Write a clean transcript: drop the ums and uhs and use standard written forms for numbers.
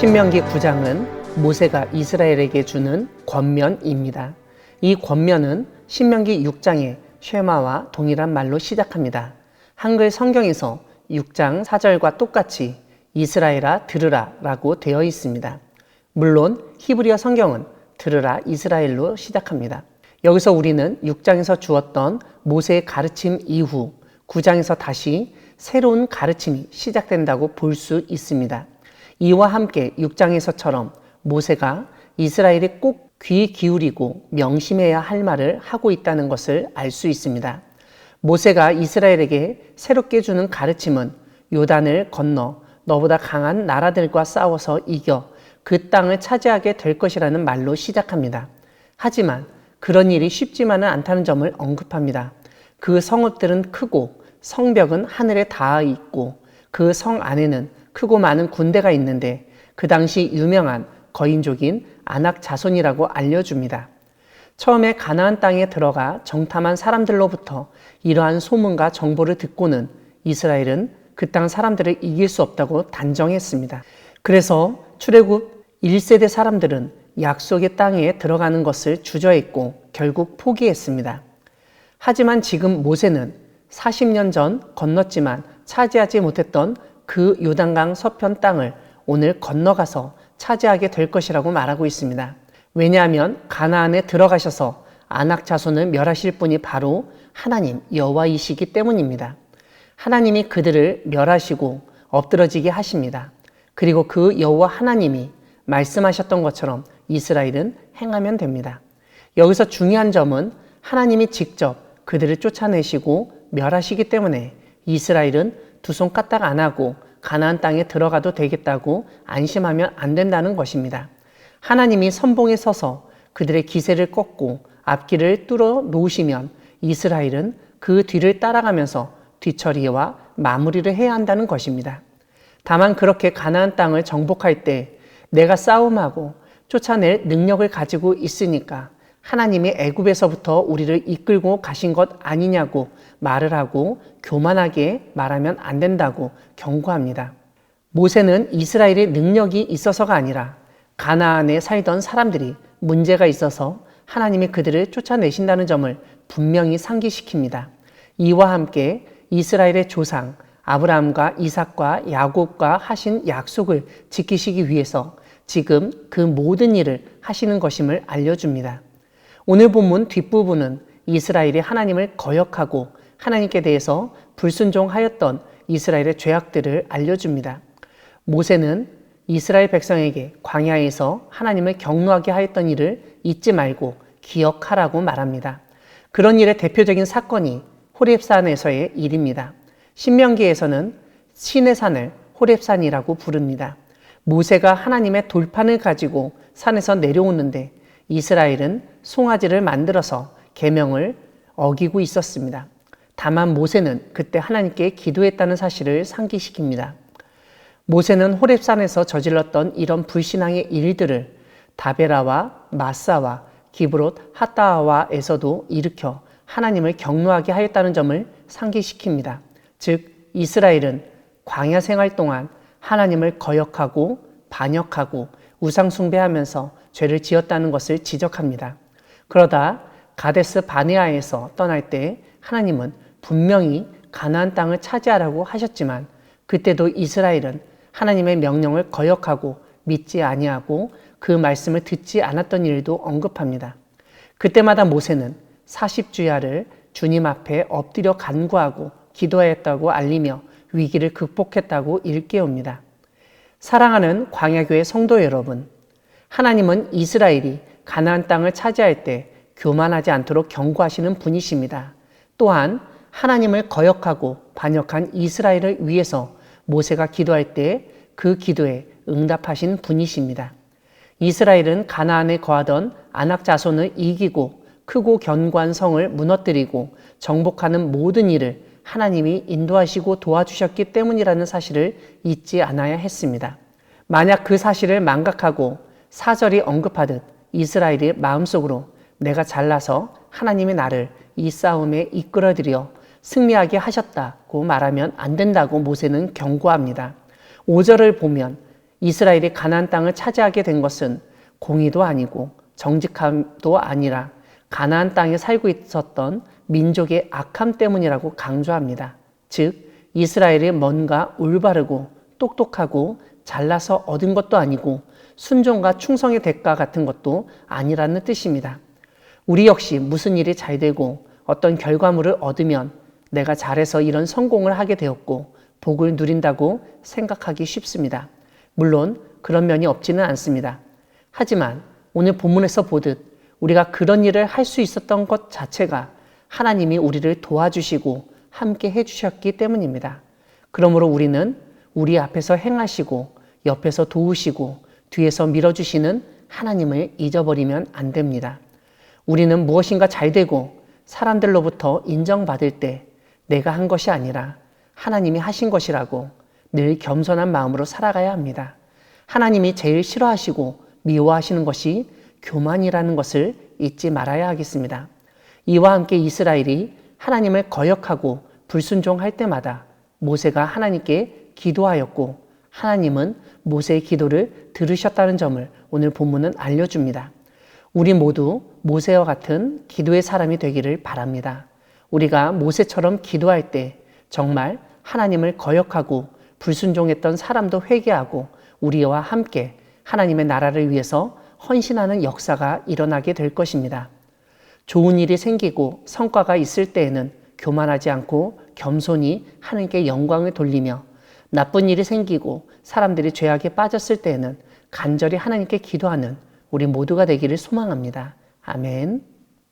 신명기 9장은 모세가 이스라엘에게 주는 권면입니다. 이 권면은 신명기 6장의 쉐마와 동일한 말로 시작합니다. 한글 성경에서 6장 4절과 똑같이 이스라엘아 들으라 라고 되어 있습니다. 물론 히브리어 성경은 들으라 이스라엘로 시작합니다. 여기서 우리는 6장에서 주었던 모세의 가르침 이후 9장에서 다시 새로운 가르침이 시작된다고 볼 수 있습니다. 이와 함께 6장에서처럼 모세가 이스라엘이 꼭 귀 기울이고 명심해야 할 말을 하고 있다는 것을 알 수 있습니다. 모세가 이스라엘에게 새롭게 주는 가르침은 요단을 건너 너보다 강한 나라들과 싸워서 이겨 그 땅을 차지하게 될 것이라는 말로 시작합니다. 하지만 그런 일이 쉽지만은 않다는 점을 언급합니다. 그 성읍들은 크고 성벽은 하늘에 닿아 있고 그 성 안에는 크고 많은 군대가 있는데 그 당시 유명한 거인족인 아낙 자손이라고 알려줍니다. 처음에 가나안 땅에 들어가 정탐한 사람들로부터 이러한 소문과 정보를 듣고는 이스라엘은 그 땅 사람들을 이길 수 없다고 단정했습니다. 그래서 출애굽 1세대 사람들은 약속의 땅에 들어가는 것을 주저했고 결국 포기했습니다. 하지만 지금 모세는 40년 전 건넜지만 차지하지 못했던 그 요단강 서편 땅을 오늘 건너가서 차지하게 될 것이라고 말하고 있습니다. 왜냐하면 가나안에 들어가셔서 아낙 자손을 멸하실 분이 바로 하나님 여호와이시기 때문입니다. 하나님이 그들을 멸하시고 엎드러지게 하십니다. 그리고 그 여호와 하나님이 말씀하셨던 것처럼 이스라엘은 행하면 됩니다. 여기서 중요한 점은 하나님이 직접 그들을 쫓아내시고 멸하시기 때문에 이스라엘은 두 손 까딱 안 하고 가나안 땅에 들어가도 되겠다고 안심하면 안 된다는 것입니다. 하나님이 선봉에 서서 그들의 기세를 꺾고 앞길을 뚫어 놓으시면 이스라엘은 그 뒤를 따라가면서 뒤처리와 마무리를 해야 한다는 것입니다. 다만 그렇게 가나안 땅을 정복할 때 내가 싸움하고 쫓아낼 능력을 가지고 있으니까 하나님이 애굽에서부터 우리를 이끌고 가신 것 아니냐고 말을 하고 교만하게 말하면 안 된다고 경고합니다. 모세는 이스라엘의 능력이 있어서가 아니라 가나안에 살던 사람들이 문제가 있어서 하나님이 그들을 쫓아내신다는 점을 분명히 상기시킵니다. 이와 함께 이스라엘의 조상 아브라함과 이삭과 야곱과 하신 약속을 지키시기 위해서 지금 그 모든 일을 하시는 것임을 알려줍니다. 오늘 본문 뒷부분은 이스라엘이 하나님을 거역하고 하나님께 대해서 불순종하였던 이스라엘의 죄악들을 알려줍니다. 모세는 이스라엘 백성에게 광야에서 하나님을 경노하게 하였던 일을 잊지 말고 기억하라고 말합니다. 그런 일의 대표적인 사건이 호렙산에서의 일입니다. 신명기에서는 신의 산을 호렙산이라고 부릅니다. 모세가 하나님의 돌판을 가지고 산에서 내려오는데 이스라엘은 송아지를 만들어서 계명을 어기고 있었습니다. 다만 모세는 그때 하나님께 기도했다는 사실을 상기시킵니다. 모세는 호렙산에서 저질렀던 이런 불신앙의 일들을 다베라와 마사와 기브롯 핫다와에서도 일으켜 하나님을 경노하게 하였다는 점을 상기시킵니다. 즉 이스라엘은 광야 생활 동안 하나님을 거역하고 반역하고 우상 숭배하면서 죄를 지었다는 것을 지적합니다. 그러다 가데스 바네아에서 떠날 때 하나님은 분명히 가나안 땅을 차지하라고 하셨지만 그때도 이스라엘은 하나님의 명령을 거역하고 믿지 아니하고 그 말씀을 듣지 않았던 일도 언급합니다. 그때마다 모세는 40주야를 주님 앞에 엎드려 간구하고 기도하였다고 알리며 위기를 극복했다고 일깨웁니다. 사랑하는 광야교회 성도 여러분, 하나님은 이스라엘이 가나안 땅을 차지할 때 교만하지 않도록 경고하시는 분이십니다. 또한 하나님을 거역하고 반역한 이스라엘을 위해서 모세가 기도할 때 그 기도에 응답하신 분이십니다. 이스라엘은 가나안에 거하던 아낙 자손을 이기고 크고 견고한 성을 무너뜨리고 정복하는 모든 일을 하나님이 인도하시고 도와주셨기 때문이라는 사실을 잊지 않아야 했습니다. 만약 그 사실을 망각하고 사절이 언급하듯 이스라엘의 마음속으로 내가 잘나서 하나님이 나를 이 싸움에 이끌어들여 승리하게 하셨다고 말하면 안 된다고 모세는 경고합니다. 5절을 보면 이스라엘이 가나안 땅을 차지하게 된 것은 공의도 아니고 정직함도 아니라 가나안 땅에 살고 있었던 민족의 악함 때문이라고 강조합니다. 즉 이스라엘이 뭔가 올바르고 똑똑하고 잘나서 얻은 것도 아니고 순종과 충성의 대가 같은 것도 아니라는 뜻입니다. 우리 역시 무슨 일이 잘 되고 어떤 결과물을 얻으면 내가 잘해서 이런 성공을 하게 되었고 복을 누린다고 생각하기 쉽습니다. 물론 그런 면이 없지는 않습니다. 하지만 오늘 본문에서 보듯 우리가 그런 일을 할 수 있었던 것 자체가 하나님이 우리를 도와주시고 함께 해주셨기 때문입니다. 그러므로 우리는 우리 앞에서 행하시고 옆에서 도우시고 뒤에서 밀어주시는 하나님을 잊어버리면 안 됩니다. 우리는 무엇인가 잘 되고 사람들로부터 인정받을 때 내가 한 것이 아니라 하나님이 하신 것이라고 늘 겸손한 마음으로 살아가야 합니다. 하나님이 제일 싫어하시고 미워하시는 것이 교만이라는 것을 잊지 말아야 하겠습니다. 이와 함께 이스라엘이 하나님을 거역하고 불순종할 때마다 모세가 하나님께 기도하였고 하나님은 모세의 기도를 들으셨다는 점을 오늘 본문은 알려줍니다. 우리 모두 모세와 같은 기도의 사람이 되기를 바랍니다. 우리가 모세처럼 기도할 때 정말 하나님을 거역하고 불순종했던 사람도 회개하고 우리와 함께 하나님의 나라를 위해서 헌신하는 역사가 일어나게 될 것입니다. 좋은 일이 생기고 성과가 있을 때에는 교만하지 않고 겸손히 하나님께 영광을 돌리며 나쁜 일이 생기고 사람들이 죄악에 빠졌을 때에는 간절히 하나님께 기도하는 우리 모두가 되기를 소망합니다. 아멘.